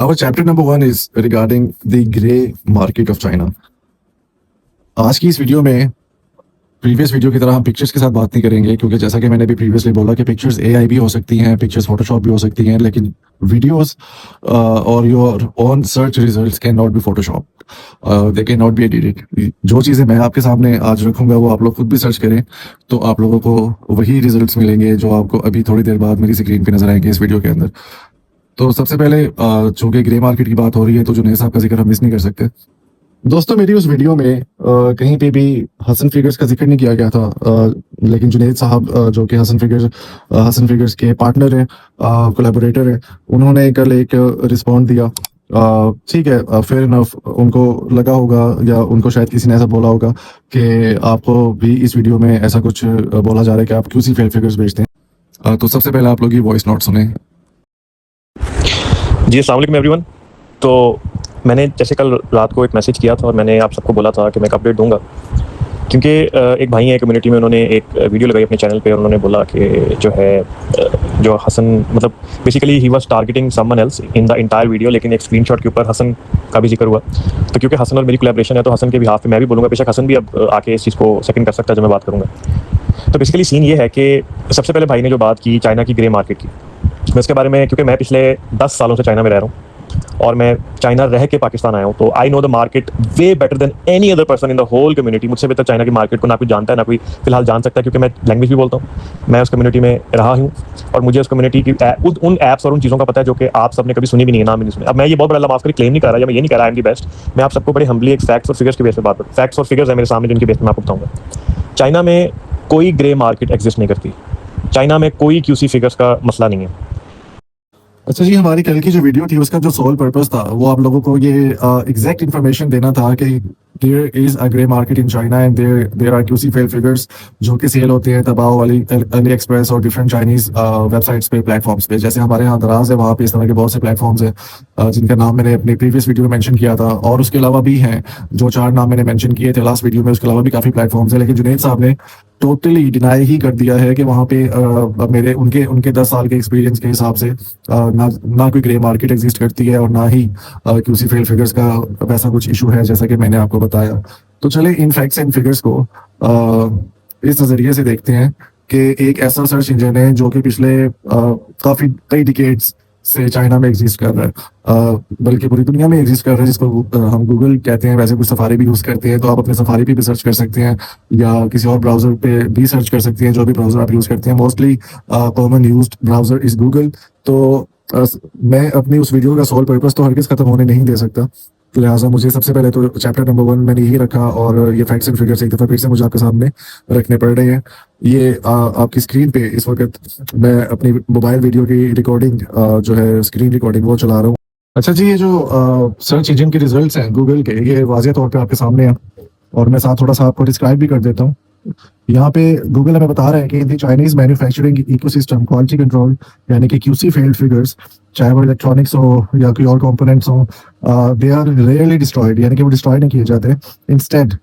Our chapter number 1 is regarding the grey market of China. आज की इस video में प्रीवियस वीडियो की तरह हम पिक्चर्स के साथ बात नहीं करेंगे, क्योंकि जैसा कि मैंने अभी प्रीवियसली बोला कि पिक्चर्स एआई भी हो सकती हैं, पिक्चर्स फोटोशॉप भी हो सकती हैं, लेकिन वीडियोस और your own search results can not be Photoshop, they can not be edited. जो चीज़ें मैं आपके सामने आज रखूंगा वो आप लोग खुद भी सर्च करें तो आप लोगों को वही रिजल्ट्स मिलेंगे जो आपको अभी थोड़ी देर बाद मेरी स्क्रीन पे नजर आएंगे इस वीडियो के अंदर। तो सबसे पहले चूंकि ग्रे मार्केट की बात हो रही है तो जुनैद साहब का जिक्र हम मिस नहीं कर सकते। दोस्तों, मेरी उस वीडियो में कहीं पे भी हसन फिगर्स का जिक्र नहीं किया गया था, लेकिन जुनैद साहब जो कि हसन फिगर्स के पार्टनर हैं, कोलैबोरेटर हैं, उन्होंने कल एक रिस्पॉन्ड दिया। ठीक है, फेयर इनफ, उनको लगा होगा या उनको शायद किसी ने ऐसा बोला होगा कि आपको भी इस वीडियो में ऐसा कुछ बोला जा रहा है कि आप क्यूसी फेल फिगर्स बेचते हैं। तो सबसे पहले आप लोग ये वॉइस नोट सुने। जी, अस्सलाम वालेकुम एवरीवन। तो मैंने जैसे कल रात को एक मैसेज किया था और मैंने आप सबको बोला था कि मैं एक अपडेट दूंगा, क्योंकि एक भाई है कम्युनिटी में, उन्होंने एक वीडियो लगाई अपने चैनल पे और उन्होंने बोला कि जो हसन, मतलब basically he was targeting someone else in the entire video, लेकिन एक स्क्रीनशॉट के ऊपर हसन का भी जिक्र हुआ। तो क्योंकि हसन और मेरी कोलैबोरेशन है तो हसन के बिहाफ पे मैं भी बोलूँगा, बेशक हसन भी अब आके इस चीज़ को सेकंड कर सकता है जो मैं बात करूँगा। तो बेसिकली सीन ये है कि सबसे पहले भाई ने जो बात की चाइना की ग्रे मार्केट की, मैं इसके बारे में, क्योंकि मैं पिछले 10 सालों से चाइना में रह रहा हूँ और मैं चाइना रह के पाकिस्तान आया हूँ, तो I know the market way better than any other person in the whole community. मुझसे बेहतर चाइना की मार्केट को ना कोई जानता है ना कोई फिलहाल जान सकता है, क्योंकि मैं लैंग्वेज भी बोलता हूँ, मैं उस कम्युनिटी में रहा हूँ और मुझे उस कम्युनिटी की उन ऐप्स और उन चीज़ों का पता है जो कि आप सबने कभी सुनी भी नहीं है, नाम भी नहीं सुने। अब मैं ये बहुत बड़ा माफ करी क्लेम नहीं कर रहा या मैं ये नहीं कर रहा आई एम दी बेस्ट, मैं आप सबको बड़े हम्बली एक फैक्ट्स और फिगर्स के बेस पे बात करूँ। फैक्ट्स और फिगर्स है मेरे सामने जिनके बेस पे मैं आपको बताऊँगा। चाइना में कोई ग्रे मार्केट एग्जिस्ट नहीं करती, चाइना में कोई क्यूसी फिगर्स का मसला नहीं है। अच्छा जी, हमारी कल की जो वीडियो थी उसका जो सोल पर्पस था वो आप लोगों को ये एग्जैक्ट इन्फॉर्मेशन देना था कि there is a grey market in China and there are QC fail figures जो कि सेल होते हैं तबाओ वाली अली एक्सप्रेस और डिफरेंट चाइनीज वेबसाइट्स पे, प्लेटफॉर्म्स पे। जैसे हमारे यहाँ दराज है, वहाँ पे इस तरह के बहुत से प्लेटफॉर्म्स हैं जिनका नाम मैंने अपनी प्रीवियस वीडियो में मेंशन किया था, और उसके अलावा भी हैं जो 4 नाम मैंने मेंशन किए थे लास्ट वीडियो में। उसके अलावा भी काफ़ी प्लेटफॉर्म्स हैं, लेकिन जुनैद साहब ने टोटली डिनाई ही कर दिया है कि वहाँ पे मेरे उनके 10 साल के एक्सपीरियंस के हिसाब से ना कोई ग्रे मार्केट एग्जिस्ट करती है और ना ही क्यूसी फेल फिगर्स का वैसा कुछ इशू है जैसा कि मैंने आपको बताया। तो चले इन फैक्ट्स एंड फिगर्स को इस नज़रिए से देखते हैं कि एक ऐसा सर्च इंजन है जो कि पिछले कई डिकेड्स से चाइना में एग्जिस्ट कर रहा है, बल्कि पूरी दुनिया में एग्जिस्ट कर रहा है, जिसको हम गूगल कहते हैं। वैसे कुछ सफारी भी यूज़ करते हैं, तो आप अपने सफारी पे भी सर्च कर सकते हैं या किसी और ब्राउज़र पे भी सर्च कर सकते हैं, जो भी ब्राउज़र आप यूज़ करते हैं। Mostly common used browser is Google. तो मैं अपनी उस वीडियो का सोल पर्पस तो हरगिज़ खत्म होने नहीं दे सकता, लिहाजा मुझे सबसे पहले तो चैप्टर नंबर 1 मैंने यही रखा और ये फैक्ट्स एंड फिगर्स एक दफ़ा फिर से मुझे आपके सामने रखने पड़ रहे हैं। ये आपकी स्क्रीन पे इस वक्त मैं अपनी मोबाइल वीडियो की रिकॉर्डिंग जो है स्क्रीन रिकॉर्डिंग वो चला रहा हूँ। अच्छा जी, ये जो सर्च इंजन के रिजल्ट्स हैं गूगल के, ये वाज़ेह तौर पे आपके सामने हैं और मैं साथ थोड़ा सा आपको डिस्क्राइब भी कर देता हूँ। यहाँ पे गूगल हमें बता रहा है कि in the Chinese manufacturing ecosystem quality control यानी कि क्यूसी फेल्ड फिगर्स, चाहे वो इलेक्ट्रॉनिक्स हो या कोई और कंपोनेंट्स हो, दे आर रेयरली डिस्ट्रॉयड, यानी कि वो डिस्ट्रॉय नहीं किए जाते। Instead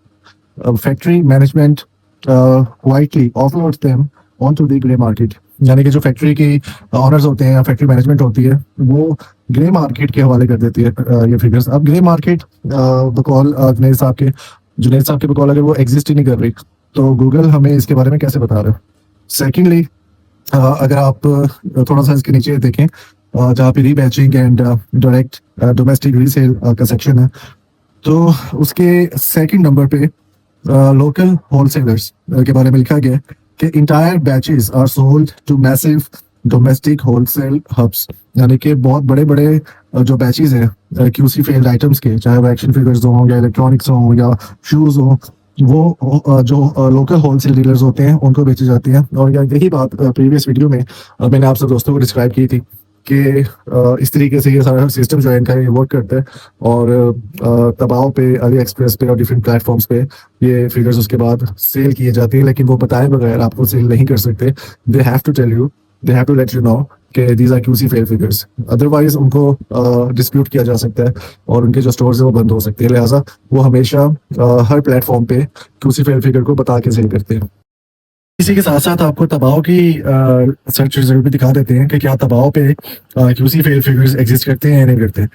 factory management quietly offloads them onto the grey market, यानी कि जो फैक्ट्री की ऑनर्स होते हैं या फैक्ट्री मैनेजमेंट होती है वो ग्रे मार्केट के हवाले कर देती है ये फिगर्स। अब ग्रे मार्केट बकौल जुनैद साहब के बकौल अगर वो एग्जिस्ट ही नहीं कर रही तो गूगल हमें इसके बारे में कैसे बता रहे हैं। सेकेंडली, अगर आप थोड़ा सा इसके नीचे देखें जहाँ पे rebatching and direct domestic resale का सेक्शन है, तो उसके सेकंड नंबर पे लोकल होलसेलर्स के बारे में लिखा गया है कि entire batches are sold to massive domestic wholesale hubs, यानी कि बहुत बड़े बड़े जो बैचेस हैं क्यूसी फेल्ड आइटम्स के, चाहे वो एक्शन फिगर्स हों या इलेक्ट्रॉनिक्स हों या शूज़ हों, वो जो लोकल होलसेल डीलर्स होते हैं उनको बेची जाती हैं। और यही बात प्रीवियस वीडियो में मैंने आप सब दोस्तों को डिस्क्राइब की थी कि इस तरीके से ये सारा सिस्टम जो है इनका ये वर्क करता है और तबाओ पे, अली एक्सप्रेस पे और डिफरेंट प्लेटफॉर्म्स पे ये फिगर्स उसके बाद सेल किए जाते हैं, लेकिन वो बताए बगैर आपको सेल नहीं कर सकते। They have to tell you, they have to let you know कि these are QC fail figures, otherwise उनको डिस्प्यूट किया जा सकता है और उनके जो स्टोर्स है वो बंद हो सकते हैं। लिहाजा वो हमेशा हर प्लेटफॉर्म पे क्यूसी फेल फिगर को बता के सेल करते हैं। इसी के साथ साथ आपको दबाव की सर्च रिजल्ट भी दिखा देते हैं कि क्या दबाव पे क्यूसी फेल फिगर्स एग्जिस्ट करते हैं या नहीं करते।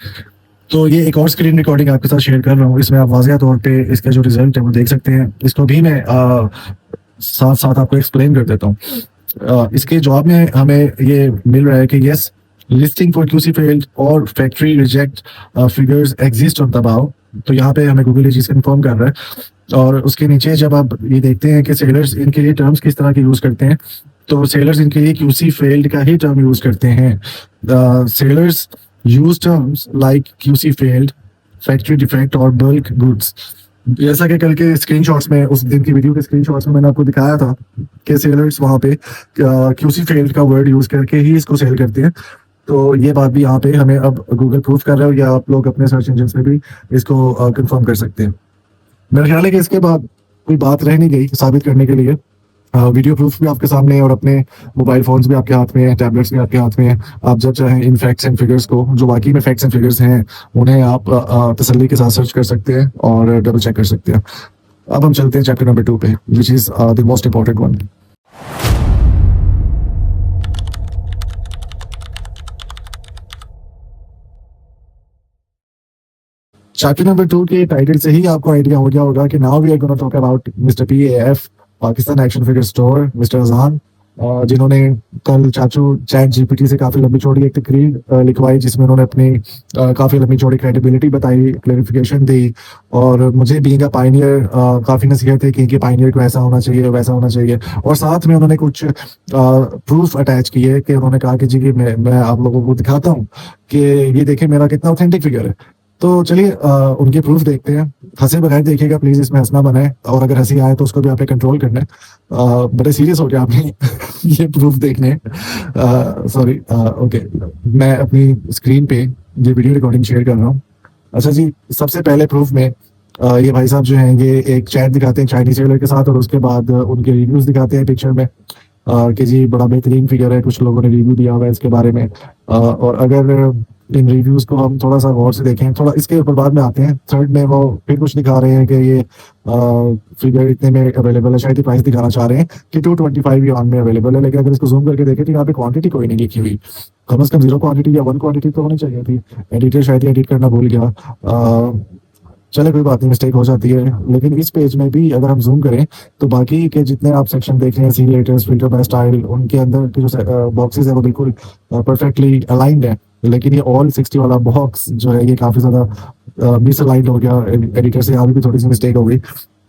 तो ये एक और स्क्रीन रिकॉर्डिंग आपके साथ शेयर कर रहा हूँ, इसमें आप वाज़िया तौर पे इसका जो रिजल्ट है वो देख सकते हैं। इसको भी मैं साथ साथ आपको एक्सप्लेन कर देता हूँ। इसके जवाब में हमें ये मिल रहा है कि yes, listing for QC failed और factory reject figures exist on दबाव। तो यहाँ पे हमें गूगल ये चीज़ कंफर्म कर रहा है। और उसके नीचे जब आप ये देखते हैं कि सेलर्स इनके लिए टर्म्स किस तरह के यूज़ करते हैं, तो सेलर्स इनके लिए क्यूसी फेल्ड का ही टर्म यूज़ करते हैं। Sellers use terms like QC failed, factory defect और बल्क गुड्स। जैसा कि कल के स्क्रीनशॉट्स में, उस दिन की वीडियो के स्क्रीनशॉट्स में मैंने आपको दिखाया था कि सेलर्स वहाँ पे क्यूसी फेल्ड का वर्ड यूज़ करके ही इसको सेल करते हैं। तो ये बात भी यहाँ पे हमें अब गूगल प्रूफ कर रहा है, या आप लोग अपने सर्च इंजन में भी इसको कंफर्म कर सकते हैं। मेरा ख्याल है कि इसके बाद कोई बात रह नहीं गई साबित करने के लिए। वीडियो प्रूफ भी आपके सामने है और अपने मोबाइल फोन्स भी आपके हाथ में है, टैबलेट्स भी आपके हाथ में है। आप जब चाहें इन फैक्ट्स एंड फिगर्स को, जो वाकई में फैक्ट्स एंड फिगर्स हैं, उन्हें आप तसल्ली के साथ सर्च कर सकते हैं और डबल चेक कर सकते हैं। अब हम चलते हैं चैप्टर नंबर 2 पे, which is the most important one. Chapter number 2 के टाइटल से ही आपको आइडिया हो गया होगा कि now we are gonna talk about mister PAF, Pakistan action figure store, mister Azan, जिन्होंने कल चाचू चैट जीपीटी से काफ़ी लंबी चौड़ी एक तकरीर लिखवाई, जिसमें उन्होंने अपनी काफ़ी लंबी चौड़ी क्रेडिबिलिटी बताई, क्लैरिफिकेशन दी। और मुझे बीइंग अ पायनियर काफ़ी नसीहत है कि पायनियर को ऐसा होना चाहिए, वैसा होना चाहिए। और साथ में उन्होंने कुछ प्रूफ अटैच किए कि उन्होंने कहा कि जी कि मैं आप लोगों को दिखाता हूँ कि ये देखें मेरा कितना ऑथेंटिक फिगर है। तो चलिए उनके प्रूफ देखते हैं। हंसे बगैर देखिएगा प्लीज, इसमें हंसना बनाए, और अगर हंसी आए तो उसको भी आपने कंट्रोल करना है। बड़े सीरियस हो गया आपने ये प्रूफ देखने। सॉरी, ओके, मैं अपनी स्क्रीन पे ये वीडियो रिकॉर्डिंग शेयर कर रहा हूँ। अच्छा जी, सबसे पहले प्रूफ में ये भाई साहब जो हैं ये एक चैट दिखाते हैं चाइनीज सेलर के साथ, और उसके बाद उनके रिव्यूज दिखाते हैं पिक्चर में कि जी बड़ा बेहतरीन फिगर है। कुछ लोगों ने रिव्यू दिया हुआ है इसके बारे में, और अगर इन रिव्यूज को हम थोड़ा सा गौर से देखें, थोड़ा इसके ऊपर बाद में आते हैं। थर्ड में वो फिर कुछ दिखा रहे हैं कि ये फिगर इतने में अवेलेबल है, शायद प्राइस दिखाना चाह रहे हैं कि 225 yuan में अवेलेबल है। लेकिन अगर इसको जूम करके देखें तो यहाँ पे क्वांटिटी कोई नहीं लिखी हुई। कम से कम 0 क्वांटिटी या 1 क्वांटिटी तो होनी चाहिए थी। एडिटर शायद एडिट करना भूल गया। चले कोई बात नहीं, मिस्टेक हो जाती है। लेकिन इस पेज में भी अगर हम जूम करें तो बाकी के जितने आप सेक्शन देख रहे हैं, सी लेटर्स, फिल्टर बाय स्टाइल, उनके अंदर के जो बॉक्सेस है वो बिल्कुल परफेक्टली अलाइंड है। लेकिन ये ऑल 60 वाला बॉक्स जो है ये काफ़ी ज़्यादा मिस अलाइंड हो गया। एडिटर से यहाँ भी थोड़ी सी मिस्टेक हो गई।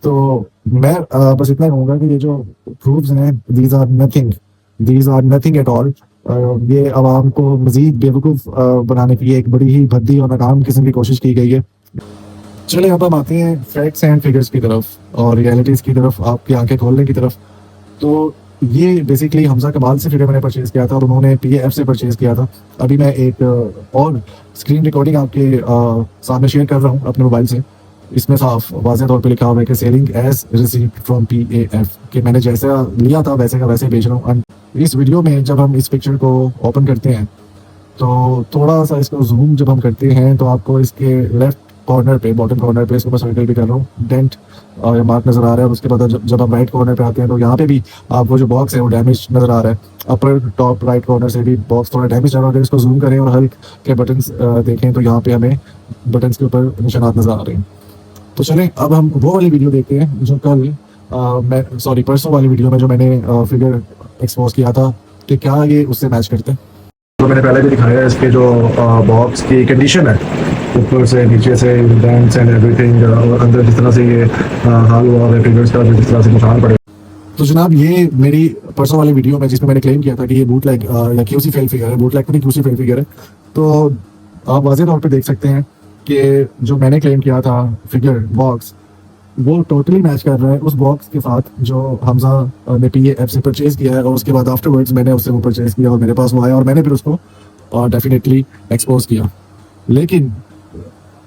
तो मैं बस इतना कहूँगा कि ये जो प्रूफ्स हैं, these are nothing at all. ये आवाम को मजीद बेवकूफ़ बनाने की एक बड़ी ही भद्दी और नाकाम किस्म की कोशिश की गई है। चलिए अब हम आते हैं फैक्ट्स एंड फिगर्स की तरफ और रियलिटीज़ की तरफ, आपकी आंखें खोलने की तरफ। तो ये बेसिकली हमजा कमाल से फिगर मैंने परचेज़ किया था और उन्होंने PAF से परचेज़ किया था। अभी मैं एक और स्क्रीन रिकॉर्डिंग आपके सामने शेयर कर रहा हूँ अपने मोबाइल से। इसमें साफ वाज़ेह तौर पे लिखा हुआ है कि selling as received from PAF, कि मैंने जैसा लिया था वैसे का वैसे बेच रहा हूँ। इस वीडियो में जब हम इस पिक्चर को ओपन करते हैं तो थोड़ा सा इसको जूम जब हम करते हैं तो आपको इसके लेफ्ट कॉर्नर पे, बॉटम कॉर्नर पे, इसको मैं सर्कल भी कर रहा हूँ, डेंट और मार्क नज़र आ रहा है। और उसके बाद जब हम राइट कॉर्नर पे आते हैं तो यहाँ पे भी आपको जो बॉक्स है वो डैमेज नज़र आ रहा है। अपर टॉप राइट कॉर्नर से भी बॉक्स थोड़ा डैमेज आ रहा है। अगर इसको जूम करें और हल्क के बटन्स देखें तो यहाँ पे हमें बटन्स के ऊपर निशानात नज़र आ रहे हैं। तो चलें अब हम वो वाली वीडियो देखते हैं जो कल परसों वाली वीडियो में जो मैंने फिगर एक्सपोज किया था कि क्या ये उससे मैच करते हैं। तो मैंने पहले भी दिखाया है इसके जो बॉक्स की कंडीशन है, ऊपर से नीचे से डेंट्स एंड एवरीथिंग, और अंदर जिस तरह से ये हाल हुआ है फिगर्स का, जिस तरह से निशान पड़े। तो जनाब ये मेरी परसों वाली वीडियो में जिसमें मैंने क्लेम किया था कि ये बूटलेग या क्यूसी फेल फिगर है, बूटलेग नहीं क्यूसी फेल फिगर है। तो आप वाज़ेह तौर पे देख सकते हैं कि जो मैंने क्लेम किया था फिगर बॉक्स, वो टोटली मैच कर रहा है उस बॉक्स के साथ जो हमजा ने PAF से परचेज़ किया है। और उसके बाद आफ्टरवर्ड्स मैंने उससे वो परचेज़ किया और मेरे पास वो आया और मैंने फिर उसको डेफिनेटली एक्सपोज किया। लेकिन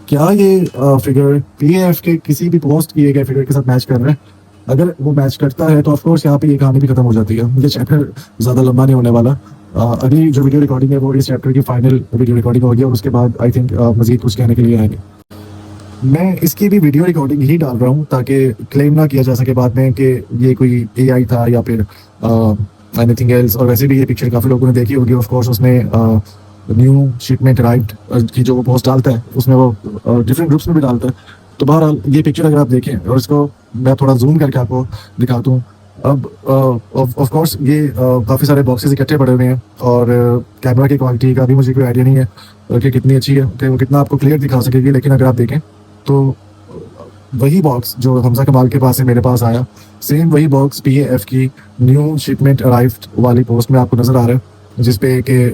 क्या ये फिगर PAF के किसी भी पोस्ट किए गए फिगर के साथ मैच कर रहा है? अगर वो मैच करता है तो ऑफकोर्स यहाँ पे ये कहानी भी खत्म हो जाती है। ये चैप्टर ज़्यादा लंबा नहीं होने वाला। अभी जो वीडियो रिकॉर्डिंग है वो इस चैप्टर की फाइनल वीडियो रिकॉर्डिंग होगी और उसके बाद आई थिंक मजीद कुछ कहने के लिए आएंगे। मैं इसकी भी वीडियो रिकॉर्डिंग ही डाल रहा हूँ ताकि क्लेम ना किया जा सके बाद में कि ये कोई एआई था या फिर एनीथिंग एल्स। और वैसे भी ये पिक्चर काफ़ी लोगों ने देखी होगी ऑफ कोर्स। उसमें न्यू शिपमेंट अराइव्ड की जो वो पोस्ट डालता है उसमें वो डिफरेंट ग्रुप्स में भी डालता है। तो बहरहाल ये पिक्चर अगर आप देखें और इसको मैं थोड़ा जूम करके आपको दिखाता हूँ। अब ऑफ कोर्स ये काफ़ी सारे बॉक्सेस इकट्ठे पड़े हुए हैं और कैमरा की क्वालिटी का भी मुझे कोई आइडिया नहीं है कि कितनी अच्छी है, कि वो कितना आपको क्लियर दिखा सकेगी। लेकिन अगर आप देखें तो वही बॉक्स जो हमजा कमाल के पास से मेरे पास आया, सेम वही बॉक्स PAF की न्यू शिपमेंट अराइव्ड वाली पोस्ट में आपको नज़र आ रहा है, जिसपे कि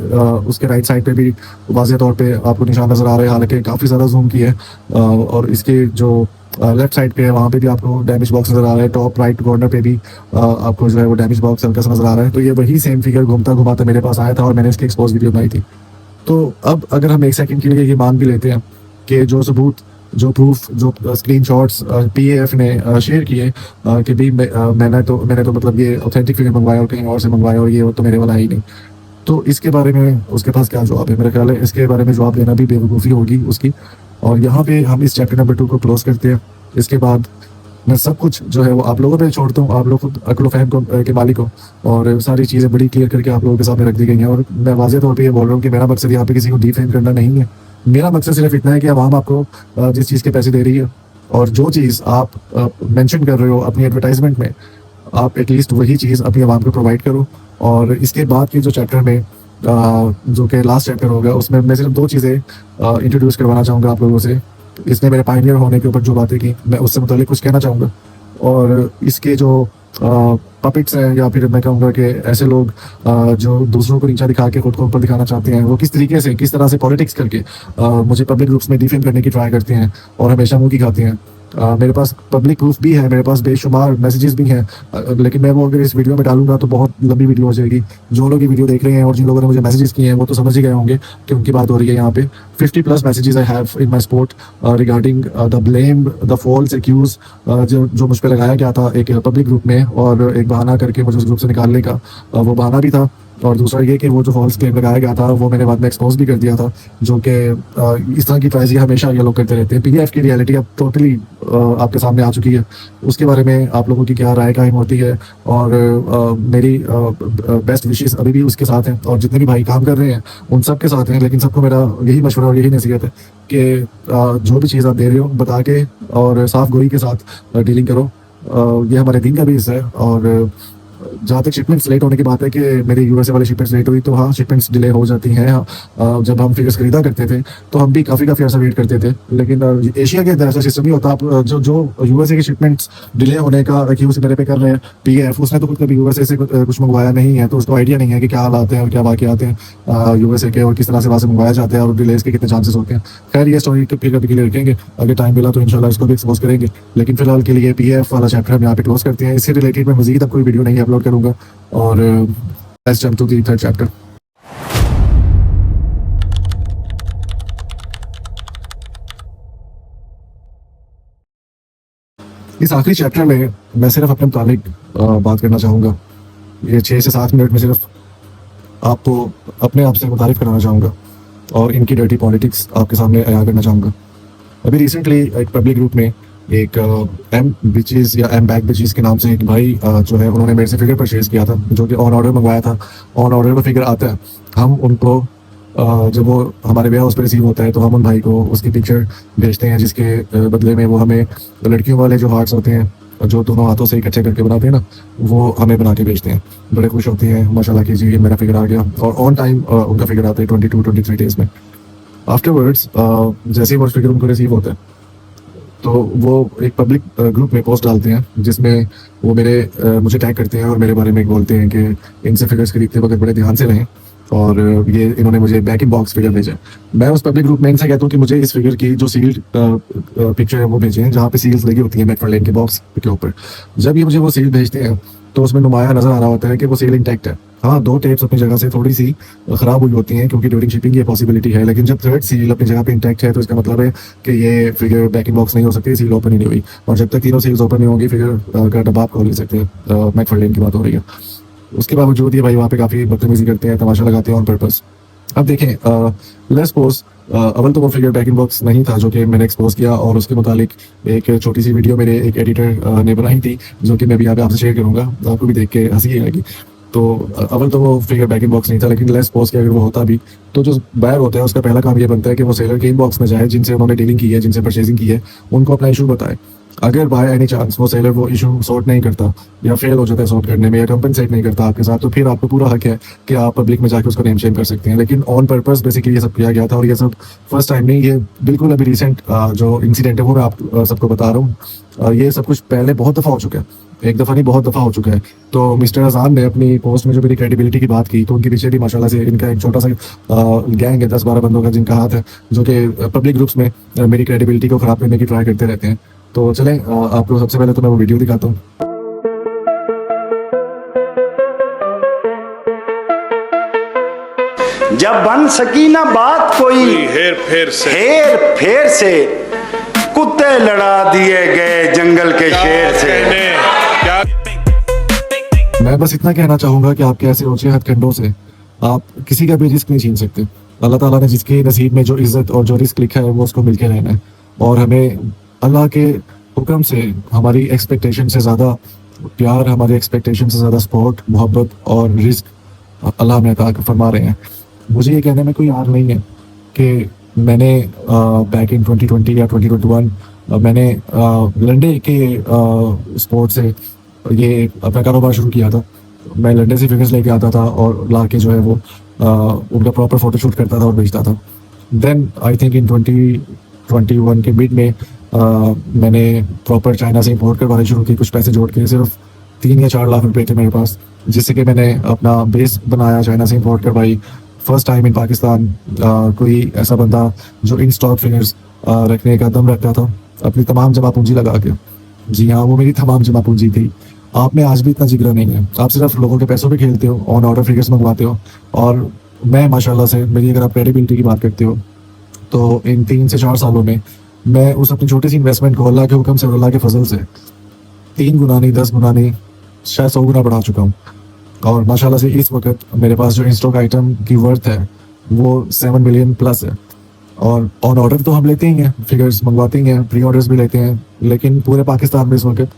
उसके राइट साइड पे भी वाज़ेह तौर पे आपको निशान नज़र आ रहे हैं। हालांकि काफ़ी ज़्यादा जूम की है और इसके जो लेफ्ट साइड पे है वहाँ पे भी आपको डैमेज बॉक्स नज़र आ रहा है। टॉप राइट कॉर्नर पे भी आपको जो है वो डैमेज बॉक्स हल्का सा नज़र आ रहा है। तो ये वही सेम फिगर घूमता घुमाता मेरे पास आया था और मैंने इसकी एक्सपोज वीडियो बनाई थी। तो अब अगर हम एक सेकंड के लिए ये मान भी लेते हैं कि जो सबूत, जो प्रूफ, जो स्क्रीनशॉट्स PAF ने शेयर किए कि भी मैंने तो मतलब ये ऑथेंटिक फिगर मंगवाया और कहीं और से मंगवाया और ये तो मेरे वाला ही नहीं, तो इसके बारे में उसके पास क्या जवाब है? मेरा ख्याल है इसके बारे में जवाब देना भी बेवकूफ़ी होगी उसकी। और यहाँ पे हम इस चैप्टर नंबर 2 को क्लोज करते हैं। इसके बाद मैं सब कुछ जो है वो आप लोगों पे छोड़ता हूँ, आप लोग खुद अक्ल फहम के मालिक हो, और सारी चीज़ें बड़ी क्लियर करके आप लोगों के सामने रख दी गई हैं। और मैं वाज़ेह तौर पे ये बोल रहा हूँ कि मेरा मकसद यहाँ पे किसी को डिफेम करना नहीं है। मेरा मकसद सिर्फ इतना है कि आवाम आपको जिस चीज़ के पैसे दे रही है और जो चीज़ आप मेंशन कर रहे हो अपनी एडवर्टाइजमेंट में, आप एटलीस्ट वही चीज़ अपनी आवाम को प्रोवाइड करो। और इसके बाद के जो चैप्टर में जो कि लास्ट चैप्टर होगा उसमें मैं सिर्फ 2 चीज़ें इंट्रोड्यूस करवाना चाहूँगा आप लोगों से। इसने मेरे पायनियर होने के ऊपर जो बातें की मैं उससे मुतालिक कुछ कहना चाहूँगा। और इसके जो पपिट्स हैं या फिर मैं कहूँगा कि ऐसे लोग जो दूसरों को नीचा दिखा के खुद को ऊपर दिखाना चाहते हैं, वो किस तरीके से किस तरह से पॉलिटिक्स करके मुझे पब्लिक ग्रुप्स में डिफेम करने की ट्राई करते हैं और हमेशा मुँह की खाते हैं। मेरे पास पब्लिक प्रूफ भी है, मेरे पास बेशुमार मैसेजेस भी हैं, लेकिन मैं वो अगर इस वीडियो में डालूंगा तो बहुत लंबी वीडियो हो जाएगी। जो लोग ये वीडियो देख रहे हैं और जिन लोगों ने मुझे मैसेजेस किए हैं वो तो समझ ही गए होंगे कि उनकी बात हो रही है यहाँ पे। 50+ messages I have in my sport regarding the blame, the false accuse जो मुझ पर लगाया गया था एक पब्लिक ग्रुप में, और एक बहाना करके मुझे उस ग्रुप से निकालने का वो बहाना भी था। और दूसरा ये कि वो जो फॉल्स क्लेम लगाया गया था वो मैंने बाद में एक्सपोज भी कर दिया था, जो कि इस तरह की ट्राइज ये हमेशा ये लोग करते रहते हैं। PAF की रियलिटी अब टोटली आपके सामने आ चुकी है। उसके बारे में आप लोगों की क्या राय कायम होती है? और मेरी बेस्ट विशेस अभी भी उसके साथ हैं और जितने भी भाई काम कर रहे हैं उन सब के साथ हैं। लेकिन सबको मेरा यही मशवरा और यही नसीहत है कि जो भी चीज़ आप दे रहे हो बता के और साफ गोई के साथ डीलिंग करो। ये हमारे दिन का भी हिस्सा है। और जहाँ तक शिपमेंट्स लेट होने की बात है कि मेरी USA वाली शिपमेंट्स लेट हुई, तो हाँ शिपमेंट्स डिले हो जाती हैं। जब हम फिगर्स खरीदा करते थे तो हम भी काफ़ी अर्सा वेट करते थे, लेकिन एशिया के अंदर ऐसा सिस्टम नहीं होता। आप जो USA की शिपमेंट्स डिले होने का एक्यूज मेरे पे कर रहे हैं PAF, उसने तो कभी USA से कुछ मंगवाया नहीं है, तो उसको आइडिया नहीं है कि क्या हालात हैं और क्या वाक़ आते हैं USA के और किस तरह से वहाँ से मंगवाया जाता है और डिलेज के कितने चांसेस होते हैं। खैर ये स्टोरी फिर कभी के लिए रखेंगे, अगर टाइम मिला तो इंशाल्लाह इसको भी एक्सपोज करेंगे। लेकिन फिलहाल के लिए PAF वाला चैप्टर हम यहाँ पे क्लोज करते हैं। इससे रिलेटेड मैं मजीद अब कोई वीडियो नहीं अपलोड करूँगा। और let's jump to the third chapter. इस आखिरी चैप्टर में मैं सिर्फ अपने मुताबिक बात करना चाहूँगा। ये 6 से 7 मिनट में सिर्फ आपको अपने आप से मुतारिफ कराना चाहूँगा और इनकी डर्टी पॉलिटिक्स आपके सामने अया करना चाहूँगा। अभी रिसेंटली एक पब्लिक ग्रुप में एक M बिचेस या M बैक बिचेस के नाम से एक भाई जो है उन्होंने मेरे से फिगर परचेज किया था, जो कि ऑन ऑर्डर मंगवाया था। ऑन ऑर्डर में फिगर आता है, हम उनको जब वो हमारे वेयर हाउस पर रिसीव होता है तो हम उन भाई को उसकी पिक्चर भेजते हैं, जिसके बदले में वो हमें लड़कियों वाले जो हार्ट्स होते हैं जो दोनों हाथों से इकट्ठे करके बनाते हैं ना, वो हमें बना के भेजते हैं। बड़े खुश होते हैं माशाल्लाह कि जी ये मेरा फिगर आ गया, और ऑन टाइम उनका फिगर आता है 22-23 डेज में। आफ्टरवर्ड्स जैसे ही वो फिगर उनको रिसीव होता है तो वो एक पब्लिक ग्रुप में पोस्ट डालते हैं, जिसमें वो मुझे टैग करते हैं और मेरे बारे में बोलते हैं कि इनसे फिगर्स खरीदते वक्त बड़े ध्यान से रहें, और ये इन्होंने मुझे बैक इन बॉक्स फिगर भेजा। मैं उस पब्लिक ग्रुप में इनसे कहता हूँ कि मुझे इस फिगर की जो सील्ड पिक्चर है वो भेजें, जहाँ पे सील्स लगी होती हैं मैकफार्लेन के बॉक्स के ऊपर। जब ये मुझे वो सील भेजते हैं तो उसमें नुमाया नज़र आ रहा होता है कि वो सील इंटैक्ट है। हाँ, 2 टेप्स अपनी जगह से थोड़ी सी ख़राब हुई होती हैं क्योंकि ड्यूरिंग शिपिंग ये पॉसिबिलिटी है, लेकिन जब 3rd सील अपनी जगह पे इंटैक्ट है तो इसका मतलब है कि ये फिगर बैक इन बॉक्स नहीं हो सकती, सील ओपन ही नहीं हुई। और जब तक तीनों सील्स ओपन नहीं होंगी फिगर का डब्बा आप खोल नहीं सकते। मैकफार्लेन की बात हो रही है। उसके बावजूद ये भाई वहाँ पे काफ़ी बदतमीजी करते हैं, तमाशा लगाते हैं ऑन पर्पस। अब देखें, लेट्स सपोज अव्वल तो वो फिगर बैक इन बॉक्स नहीं था जो कि मैंने एक्सपोज किया, और उसके मुतालिक एक छोटी सी वीडियो मेरे एक एडिटर ने बनाई थी जो कि मैं भी यहाँ पे आपसे शेयर करूंगा, आपको भी देख के हंसी आएगी। तो अव्वल तो वो फिगर बैक इन बॉक्स नहीं था, लेकिन लेट्स सपोज कि अगर वो होता भी तो जो बायर होता है उसका पहला काम ये बनता है कि वो सेलर के इनबॉक्स में जाए जिनसे उन्होंने डीलिंग की है, जिनसे परचेजिंग की है, उनको अपना इशू बताए। अगर बाय एनी चांस वो सेलर वो इशू सॉर्ट नहीं करता या फेल हो जाता है सॉर्ट करने में या कंपनसेट नहीं करता आपके साथ, तो फिर आपको पूरा हक है कि आप पब्लिक में जाकर उसको नेम शेम कर सकते हैं। लेकिन ऑन पर्पस बेसिकली ये सब किया गया था, और ये सब फर्स्ट टाइम नहीं, ये बिल्कुल अभी रिसेंट जो इंसिडेंट है वो मैं आप सबको बता रहा हूँ। ये सब कुछ पहले बहुत दफ़ा हो चुका है, एक दफ़ा नहीं बहुत दफ़ा हो चुका है। तो मिस्टर अजान ने अपनी पोस्ट में जो मेरी क्रेडिबिलिटी की बात की, तो उनके पीछे भी माशाल्लाह से इनका एक छोटा सा गैंग है 10-12 बंदों का जिनका हाथ है, जो कि पब्लिक ग्रुप्स में मेरी क्रेडिबिलिटी को ख़राब करने की ट्राई करते रहते हैं। तो चलें आपको सबसे पहले तो मैं वो वीडियो दिखाता हूँ। जब बन सकी ना बात कोई हेर फेर से कुत्ते लड़ा दिए गए जंगल के शेर से। क्या मैं बस इतना कहना चाहूँगा कि आपके ऐसे ऊंचे हथकंडों से आप किसी का भी रिस्क नहीं छीन सकते। अल्लाह ताला ने जिसके नसीब में जो इज्जत और जो रिस्क लिखा है वो उसको मिलके रहना है, और हमें अल्लाह के हुक्म से हमारी एक्सपेक्टेशन से ज़्यादा प्यार, हमारी एक्सपेक्टेशन से ज़्यादा सपोर्ट, मोहब्बत और रिस्क अल्लाह हमें अता फरमा रहे हैं। मुझे ये कहने में कोई यार नहीं है कि मैंने बैक इन 2020 या 2021 मैंने लंडे के स्पोर्ट से ये अपना कारोबार शुरू किया था। मैं लंडे से फिगर्स लेके आता था और ला के जो है वो उनका प्रॉपर फोटोशूट करता था और बेचता था। देन आई थिंक इन 2021 के मिड में मैंने प्रॉपर चाइना से इंपोर्ट करवाने शुरू की, कुछ पैसे जोड़ के। सिर्फ 3 या 4 लाख रुपए थे मेरे पास, जिससे कि मैंने अपना बेस बनाया, चाइना से इंपोर्ट करवाई। फर्स्ट टाइम इन पाकिस्तान कोई ऐसा बंदा जो इन स्टॉक फिगर्स रखने का दम रखता था अपनी तमाम जमा पूंजी लगा के। जी हाँ, वो मेरी तमाम जमा पूंजी थी। आप में आज भी इतना जिगरा नहीं है, आप सिर्फ लोगों के पैसों पे खेलते हो, ऑन ऑर्डर फिगर्स मंगवाते हो। और मैं माशाल्लाह से, मेरी अगर आप क्रेडिबिलिटी की बात करते हो तो इन 3 से 4 सालों में मैं उस अपनी छोटी सी इन्वेस्टमेंट को अल्लाह के हुक्म से और अल्लाह के फजल से 3 गुना नहीं, 10 गुना नहीं, शायद 100 गुना बढ़ा चुका हूँ। और माशाल्लाह से इस वक्त मेरे पास जो इन स्टॉक आइटम की वर्थ है वो 7 मिलियन प्लस है। और ऑन ऑर्डर तो हम लेते ही हैं, फिगर्स मंगवाते ही हैं, प्री ऑर्डर्स भी लेते हैं, लेकिन पूरे पाकिस्तान में इस वक्त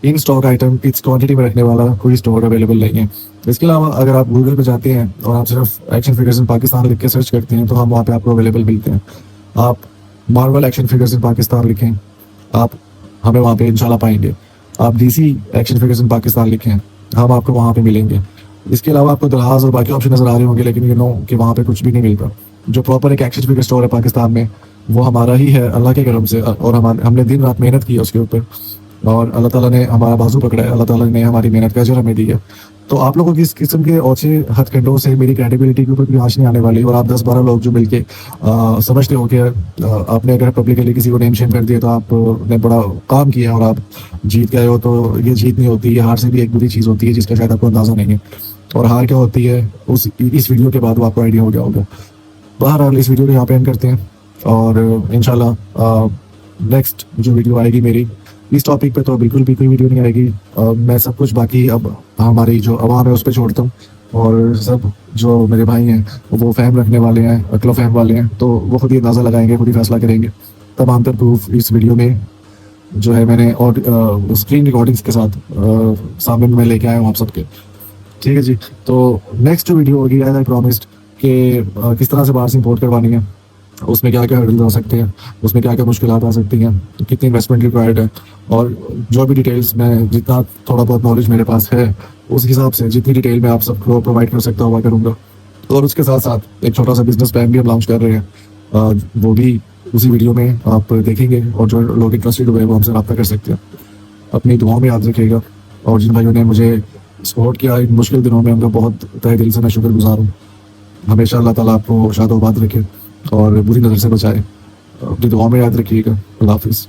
इन स्टॉक आइटम इस क्वांटिटी में रखने वाला कोई स्टोर अवेलेबल नहीं है। इसके अलावा अगर आप गूगल पे जाते हैं और आप सिर्फ एक्शन फिगर्स इन पाकिस्तान लिख के सर्च करते हैं तो हम वहाँ पे आपको अवेलेबल मिलते हैं। आप Marvel action figures in Pakistan लिखें, आप हमें वहाँ पे इंशाल्लाह पाएंगे। आप DC action figures in Pakistan लिखें, हम आपको वहाँ पे मिलेंगे। इसके अलावा आपको दराज और बाकी ऑप्शन नजर आ रहे होंगे, लेकिन यू नो कि वहाँ पे कुछ भी नहीं मिलता। जो प्रॉपर एक एक्शन फिगर स्टोर है पाकिस्तान में वो हमारा ही है अल्लाह के करम से, और हमने दिन रात मेहनत की है उसके ऊपर, और अल्लाह ताला ने हमारा बाजू पकड़ा है, अल्लाह ताला ने हमारी मेहनत का अजर हमें दी है। तो आप लोगों की इस किस्म के औचे हथकंडों से मेरी क्रेडिबिलिटी के ऊपर कोई आँच नहीं आने वाली। और आप 10-12 लोग जो मिलके समझते हो कि आपने अगर पब्लिकली किसी को नेम शेम कर दिया तो आपने बड़ा काम किया और आप जीत गए हो, तो ये जीत नहीं होती, ये हार से भी एक बुरी चीज़ होती है जिसका शायद आपको अंदाज़ा नहीं है। और हार क्या होती है इस वीडियो के बाद वो आपको आइडिया हो गया होगा। बहरहाल इस वीडियो को यहाँ पे एंड करते हैं, और इंशाल्लाह नेक्स्ट जो वीडियो आएगी मेरी इस टॉपिक पे तो बिल्कुल भी कोई वीडियो नहीं आएगी। मैं सब कुछ बाकी अब हमारी जो आवाम है उस पर छोड़ता हूँ, और सब जो मेरे भाई हैं वो फैम रखने वाले हैं, अकलो फैम वाले हैं, तो वो खुद ही अंदाज़ा लगाएंगे, खुद ही फैसला करेंगे। तमाम तर प्रूफ इस वीडियो में जो है मैंने और स्क्रीन रिकॉर्डिंग्स के साथ सामने में लेके आया हूँ आप सबके। ठीक है जी, तो नेक्स्ट जो वीडियो होगी एज आई प्रॉमिस्ड कि किस तरह से बाहर से इंपोर्ट करवानी है, उसमें क्या क्या हर्डल आ सकते हैं, उसमें क्या क्या मुश्किलात आ सकती हैं, कितनी इन्वेस्टमेंट रिक्वायर्ड है, और जो भी डिटेल्स मैं जितना थोड़ा बहुत नॉलेज मेरे पास है उस हिसाब से जितनी डिटेल मैं आप सबको प्रोवाइड कर सकता हुआ करूँगा। और उसके साथ साथ एक छोटा सा बिजनेस प्लान भी हम लॉन्च कर रहे हैं, वो भी उसी वीडियो में आप देखेंगे, और जो लोग इंटरेस्टेड हुए वो हमसे रब्ता कर सकते हैं। अपनी दुआओं में याद रखिएगा, और जिन भाइयों ने मुझे सपोर्ट किया इन मुश्किल दिनों में उनका बहुत तहे दिल से मैं शुक्रगुजार हूँ। हमेशा अल्लाह ताला आपको शाद-ओ-बाद रखे और बुरी नज़र से बचाए। अपनी दुआ में याद रखिएगा। अल्लाह हाफिज़।